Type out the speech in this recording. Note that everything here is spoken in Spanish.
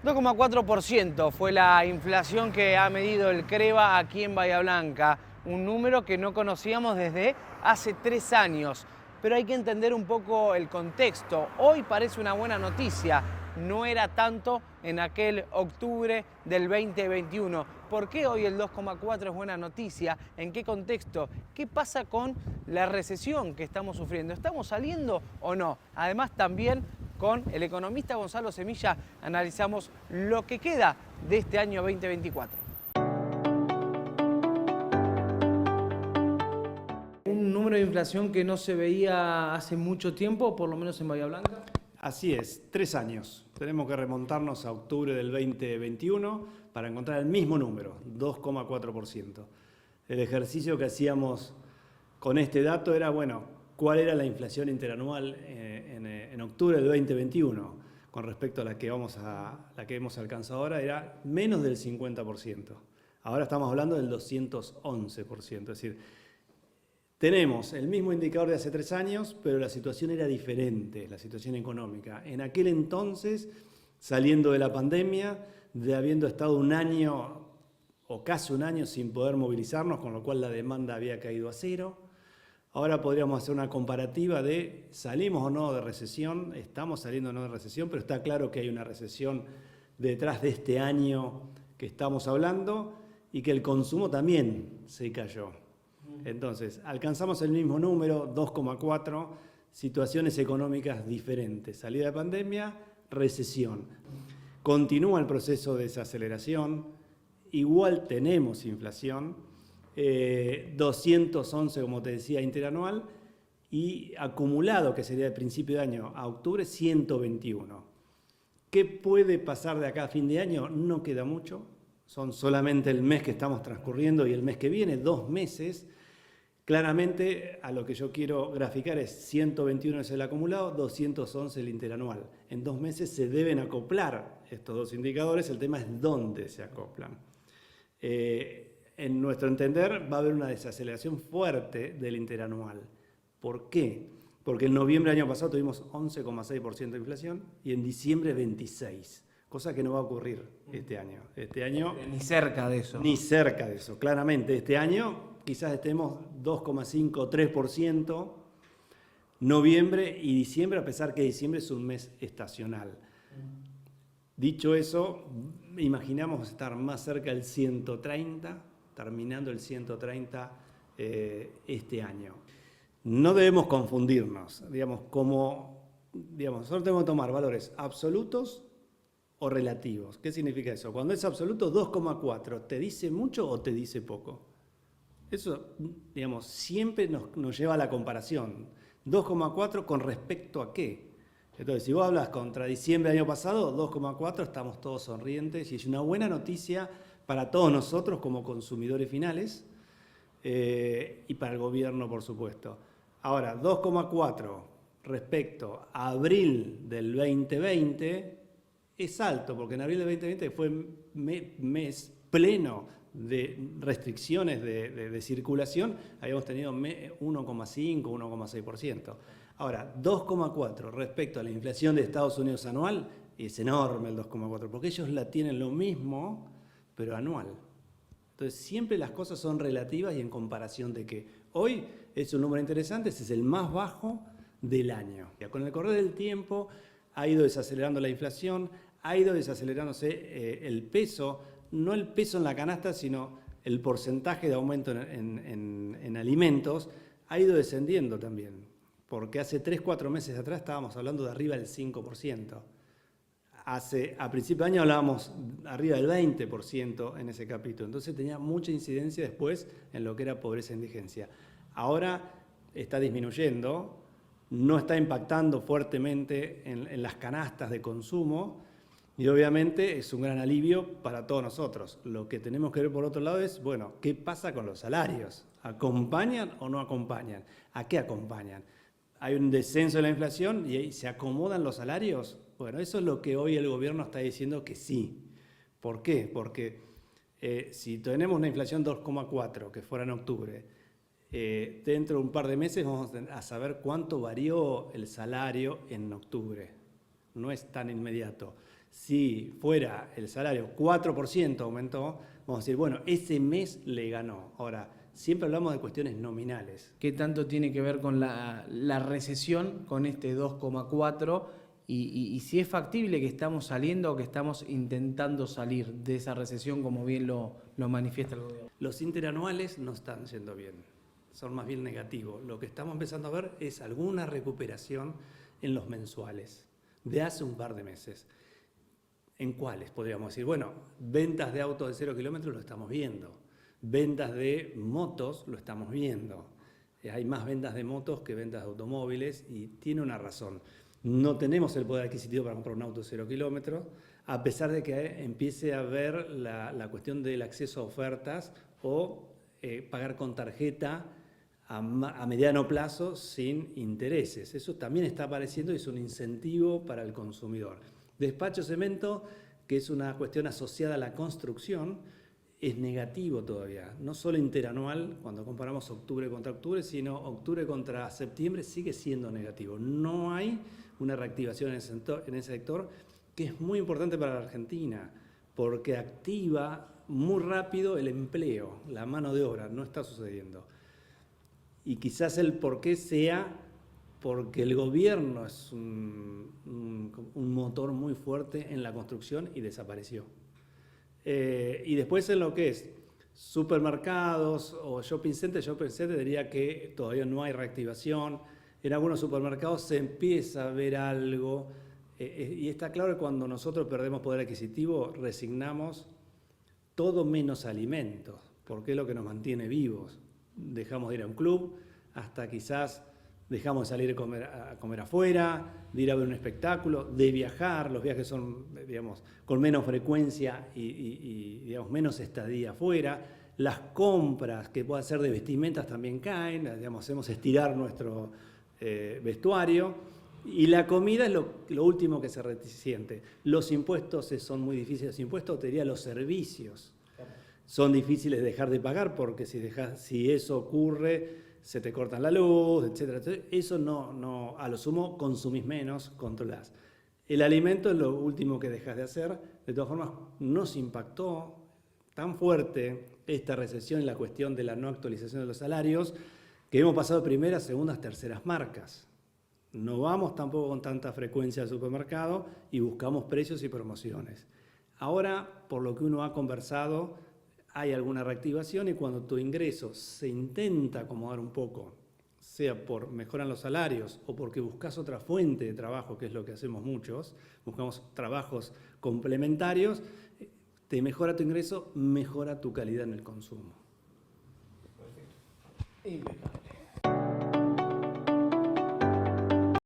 2,4% fue la inflación que ha medido el CREVA aquí en Bahía Blanca, un número que no conocíamos desde hace 3 años. Pero hay que entender un poco el contexto. Hoy parece una buena noticia, no era tanto en aquel octubre del 2021. ¿Por qué hoy el 2,4 es buena noticia? ¿En qué contexto? ¿Qué pasa con la recesión que estamos sufriendo? ¿Estamos saliendo o no? Además también con el economista Gonzalo Semilla analizamos lo que queda de este año 2024. Un número de inflación que no se veía hace mucho tiempo, por lo menos en Bahía Blanca. Así es, 3 años. Tenemos que remontarnos a octubre del 2021 para encontrar el mismo número, 2,4%. El ejercicio que hacíamos con este dato era, ¿cuál era la inflación interanual en octubre del 2021? Con respecto a la que hemos alcanzado ahora, era menos del 50%. Ahora estamos hablando del 211%. Es decir, tenemos el mismo indicador de hace 3 años, pero la situación era diferente, la situación económica. En aquel entonces, saliendo de la pandemia, de habiendo estado un año o casi un año sin poder movilizarnos, con lo cual la demanda había caído a 0. Ahora podríamos hacer una comparativa de salimos o no de recesión, estamos saliendo o no de recesión, pero está claro que hay una recesión detrás de este año que estamos hablando y que el consumo también se cayó. Entonces, alcanzamos el mismo número, 2,4, situaciones económicas diferentes. Salida de pandemia, recesión. Continúa el proceso de desaceleración, igual tenemos inflación, 211, como te decía, interanual, y acumulado, que sería de principio de año a octubre, 121. ¿Qué puede pasar de acá a fin de año? No queda mucho, son solamente el mes que estamos transcurriendo y el mes que viene, 2 meses. Claramente, a lo que yo quiero graficar es 121 es el acumulado, 211 el interanual. En 2 meses se deben acoplar estos 2 indicadores, el tema es dónde se acoplan. En nuestro entender va a haber una desaceleración fuerte del interanual. ¿Por qué? Porque en noviembre del año pasado tuvimos 11,6% de inflación y en diciembre 26%, cosa que no va a ocurrir este año. Este año Ni cerca de eso. Ni cerca de eso, claramente. Este año quizás estemos 2,5, 3%, noviembre y diciembre, a pesar que diciembre es un mes estacional. Dicho eso, imaginamos estar más cerca del 130, terminando el 130 este año. No debemos confundirnos, nosotros tenemos que tomar valores absolutos o relativos. ¿Qué significa eso? Cuando es absoluto, 2,4, ¿te dice mucho o te dice poco? Eso, siempre nos lleva a la comparación. 2,4 con respecto a qué. Entonces, si vos hablas contra diciembre del año pasado, 2,4, estamos todos sonrientes y es una buena noticia para todos nosotros como consumidores finales y para el gobierno, por supuesto. Ahora, 2,4 respecto a abril del 2020 es alto, porque en abril del 2020 fue mes pleno de restricciones de circulación, habíamos tenido 1,5, 1,6%. Ahora, 2,4 respecto a la inflación de Estados Unidos anual, es enorme el 2,4, porque ellos la tienen lo mismo, pero anual. Entonces, siempre las cosas son relativas y en comparación de qué. Hoy es un número interesante, ese es el más bajo del año. Con el correr del tiempo ha ido desacelerando la inflación, ha ido desacelerándose el peso, no el peso en la canasta, sino el porcentaje de aumento en alimentos, ha ido descendiendo también, porque hace 3-4 meses atrás estábamos hablando de arriba del 5%. A principio de año hablábamos arriba del 20% en ese capítulo, entonces tenía mucha incidencia después en lo que era pobreza e indigencia. Ahora está disminuyendo, no está impactando fuertemente en las canastas de consumo y obviamente es un gran alivio para todos nosotros. Lo que tenemos que ver por otro lado es, ¿qué pasa con los salarios? ¿Acompañan o no acompañan? ¿A qué acompañan? ¿Hay un descenso de la inflación y se acomodan los salarios? Bueno, eso es lo que hoy el gobierno está diciendo que sí. ¿Por qué? Porque si tenemos una inflación 2,4 que fuera en octubre, dentro de un par de meses vamos a saber cuánto varió el salario en octubre. no es tan inmediato. Si fuera el salario 4% aumentó, vamos a decir, bueno, ese mes le ganó. Ahora, siempre hablamos de cuestiones nominales. ¿Qué tanto tiene que ver con la recesión, con este 2,4%? Y si es factible que estamos saliendo o que estamos intentando salir de esa recesión, como bien lo manifiesta el gobierno. Los interanuales no están yendo bien, son más bien negativos. Lo que estamos empezando a ver es alguna recuperación en los mensuales de hace un par de meses. ¿En cuáles? Podríamos decir, bueno, ventas de autos de 0 kilómetros lo estamos viendo, ventas de motos lo estamos viendo. Hay más ventas de motos que ventas de automóviles y tiene una razón. No tenemos el poder adquisitivo para comprar un auto de 0 kilómetros, a pesar de que empiece a haber la cuestión del acceso a ofertas o pagar con tarjeta a mediano plazo sin intereses. Eso también está apareciendo y es un incentivo para el consumidor. Despacho cemento, que es una cuestión asociada a la construcción, es negativo todavía. No solo interanual, cuando comparamos octubre contra octubre, sino octubre contra septiembre sigue siendo negativo. No hay una reactivación en ese sector, que es muy importante para la Argentina, porque activa muy rápido el empleo, la mano de obra, no está sucediendo. Y quizás el porqué sea porque el gobierno es un motor muy fuerte en la construcción y desapareció. Y después en lo que es supermercados o shopping center diría que todavía no hay reactivación. En algunos supermercados se empieza a ver algo y está claro que cuando nosotros perdemos poder adquisitivo resignamos todo menos alimentos, porque es lo que nos mantiene vivos. Dejamos de ir a un club, hasta quizás dejamos de salir a comer afuera, de ir a ver un espectáculo, de viajar. Los viajes son, digamos, con menos frecuencia y digamos, menos estadía afuera. Las compras que puedan ser de vestimentas también caen, digamos, hacemos estirar nuestro vestuario. Y la comida es lo último que se resiente. Los impuestos son muy difíciles. Los impuestos, te diría, los servicios son difíciles de dejar de pagar porque si eso ocurre, se te cortan la luz, etcétera. Eso no, a lo sumo consumís menos, controlás. El alimento es lo último que dejas de hacer. De todas formas, nos impactó tan fuerte esta recesión en la cuestión de la no actualización de los salarios que hemos pasado de primeras, segundas, terceras marcas. No vamos tampoco con tanta frecuencia al supermercado y buscamos precios y promociones. Ahora, por lo que uno ha conversado, hay alguna reactivación y cuando tu ingreso se intenta acomodar un poco, sea por mejoran los salarios o porque buscas otra fuente de trabajo, que es lo que hacemos muchos, buscamos trabajos complementarios, te mejora tu ingreso, mejora tu calidad en el consumo. Perfecto.